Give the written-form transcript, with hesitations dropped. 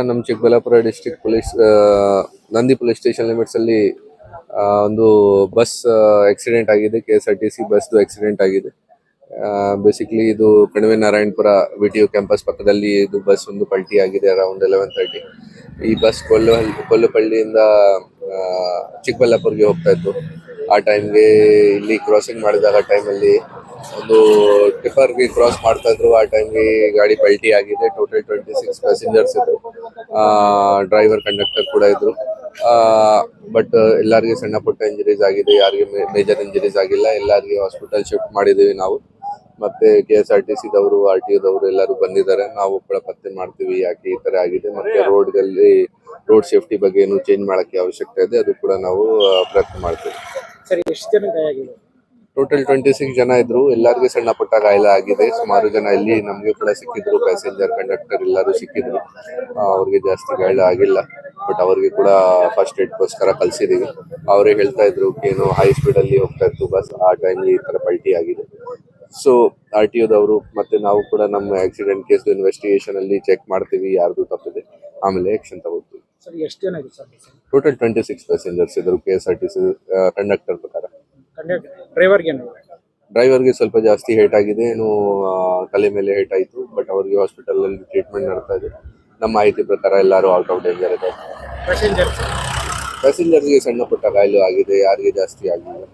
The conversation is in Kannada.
ನಮ್ಮ Chikkaballapur district police Nandi police station limits ಅಲ್ಲಿ ಒಂದು ಬಸ್ ಆಕ್ಸಿಡೆಂಟ್ ಆಗಿದೆ. KSRTC ಬಸ್ ಆಕ್ಸಿಡೆಂಟ್ ಆಗಿದೆ. ಬೇಸಿಕಲಿ ಇದು ಕಣಿವೆ ನಾರಾಯಣಪುರ ವಿಟಿಯು ಕ್ಯಾಂಪಸ್ ಪಕ್ಕದಲ್ಲಿ ಇದು ಬಸ್ ಒಂದು ಪಲ್ಟಿ ಆಗಿದೆ ಅರೌಂಡ್ 11:30. ಈ ಬಸ್ ಕೊಲ್ಲಪಳ್ಳಿಯಿಂದ ಚಿಕ್ಕಬಳ್ಳಾಪುರ್ಗೆ ಹೋಗ್ತಾ ಇತ್ತು. ಆ ಟೈಮ್ಗೆ ಇಲ್ಲಿ ಕ್ರಾಸಿಂಗ್ ಮಾಡಿದಾಗ ಟೈಮಲ್ಲಿ ಒಂದು ಟಿಪ್ಪರ್ಗೆ ಕ್ರಾಸ್ ಮಾಡ್ತಾ ಇದ್ರು. ಆ ಟೈಮ್ಗೆ ಗಾಡಿ ಪಲ್ಟಿ ಆಗಿದೆ. ಟೋಟಲ್ 26 ಪ್ಯಾಸೆಂಜರ್ಸ್ ಇದ್ರು. ಡ್ರೈವರ್ ಕಂಡಕ್ಟರ್ ಕೂಡ ಇದ್ರು. ಬಟ್ ಎಲ್ಲರಿಗೆ ಸಣ್ಣ ಪುಟ್ಟ ಇಂಜರೀಸ್ ಆಗಿದೆ, ಯಾರಿಗೆ ಮೇಜರ್ ಇಂಜರೀಸ್ ಆಗಿಲ್ಲ. ಎಲ್ಲರಿಗೆ ಹಾಸ್ಪಿಟಲ್ ಶಿಫ್ಟ್ ಮಾಡಿದೀವಿ ನಾವು. ಮತ್ತೆ KSRTC ದವರು RTO ದವರು ಎಲ್ಲರೂ ಬಂದಿದ್ದಾರೆ. ನಾವು ಕೂಡ ಪತ್ತೆ ಮಾಡ್ತೀವಿ ಯಾಕೆ ಈ ತರ ಆಗಿದೆ, ಮತ್ತೆ ರೋಡ್ ಸೇಫ್ಟಿ ಬಗ್ಗೆ ಏನು ಚೇಂಜ್ ಮಾಡಕ್ಕೆ ಅವಶ್ಯಕತೆ ಇದೆ, ಅದು ಕೂಡ ನಾವು ಪ್ರಯತ್ನ ಮಾಡ್ತೀವಿ. ಸರಿ, ಎಷ್ಟು ಜನ ಗಾಯ ಆಗಿದೆ? ಟೋಟಲ್ 26 ಜನ ಇದ್ರು. ಎಲ್ಲರಿಗೆ ಸಣ್ಣ ಪುಟ್ಟ ಗಾಯ ಆಗಿದೆ. ಸುಮಾರು ಜನ ಇಲ್ಲಿ ನಮ್ಗೆ ಕೂಡ ಸಿಕ್ಕಿದ್ರು, ಪ್ಯಾಸೆಂಜರ್ ಕಂಡಕ್ಟರ್ ಎಲ್ಲರೂ ಸಿಕ್ಕಿದ್ರು. ಅವ್ರಿಗೆ ಜಾಸ್ತಿ ಗಾಯ ಆಗಿಲ್ಲ, ಬಟ್ ಅವ್ರಿಗೆ ಕೂಡ ಫಸ್ಟ್ ಏಡ್ಗೋಸ್ಕರ ಕಳ್ಸಿದೀವಿ. ಅವರೇ ಹೇಳ್ತಾ ಇದ್ರು ಏನು ಹೈ ಸ್ಪೀಡ್ ಅಲ್ಲಿ ಹೋಗ್ತಾ ಇತ್ತು ಬಸ್, ಆ ಟೈಮ್ ಈ ತರ ಪಲ್ಟಿ ಆಗಿದೆ. ಸೊ RTO ದವರು ಮತ್ತೆ ನಾವು ಕೂಡ ನಮ್ಮ ಆಕ್ಸಿಡೆಂಟ್ ಕೇಸ್ ಇನ್ವೆಸ್ಟಿಗೇಷನ್ ಅಲ್ಲಿ ಚೆಕ್ ಮಾಡ್ತೀವಿ ಯಾರ್ದು ತಪ್ಪಿದೆ, ಆಮೇಲೆ ಆಕ್ಷನ್ ತಗೋತೀವಿ. ಸರಿ, ಎಷ್ಟು ಜನ ಇದೆ ಸರ್? ಟೋಟಲ್ 26 ಪ್ಯಾಸೆಂಜರ್ಸ್ ಇದ್ರು KSRTC ಕಂಡಕ್ಟರ್ ಪ್ರಕಾರ. ಡ್ರೈವರ್ಗೆ ಸ್ವಲ್ಪ ಜಾಸ್ತಿ ಹೇಟ್ ಆಗಿದೆ, ಏನು ತಲೆ ಮೇಲೆ ಹೇಟ್ ಆಯಿತು. ಬಟ್ ಅವ್ರಿಗೆ ಹಾಸ್ಪಿಟಲ್ ಅಲ್ಲಿ ಟ್ರೀಟ್ಮೆಂಟ್ ನಡ್ತಾ ಇದೆ. ನಮ್ಮ ಮಾಹಿತಿ ಪ್ರಕಾರ ಎಲ್ಲರೂ ಔಟ್ ಆಫ್ ಡೇಂಜರ್ ಇದೆ. ಪ್ಯಾಸೆಂಜರ್ಸ್ಗೆ ಸಣ್ಣ ಪುಟ್ಟ ಗಾಯ ಆಗಿದೆ, ಯಾರಿಗೆ ಜಾಸ್ತಿ ಆಗಿಲ್ಲ.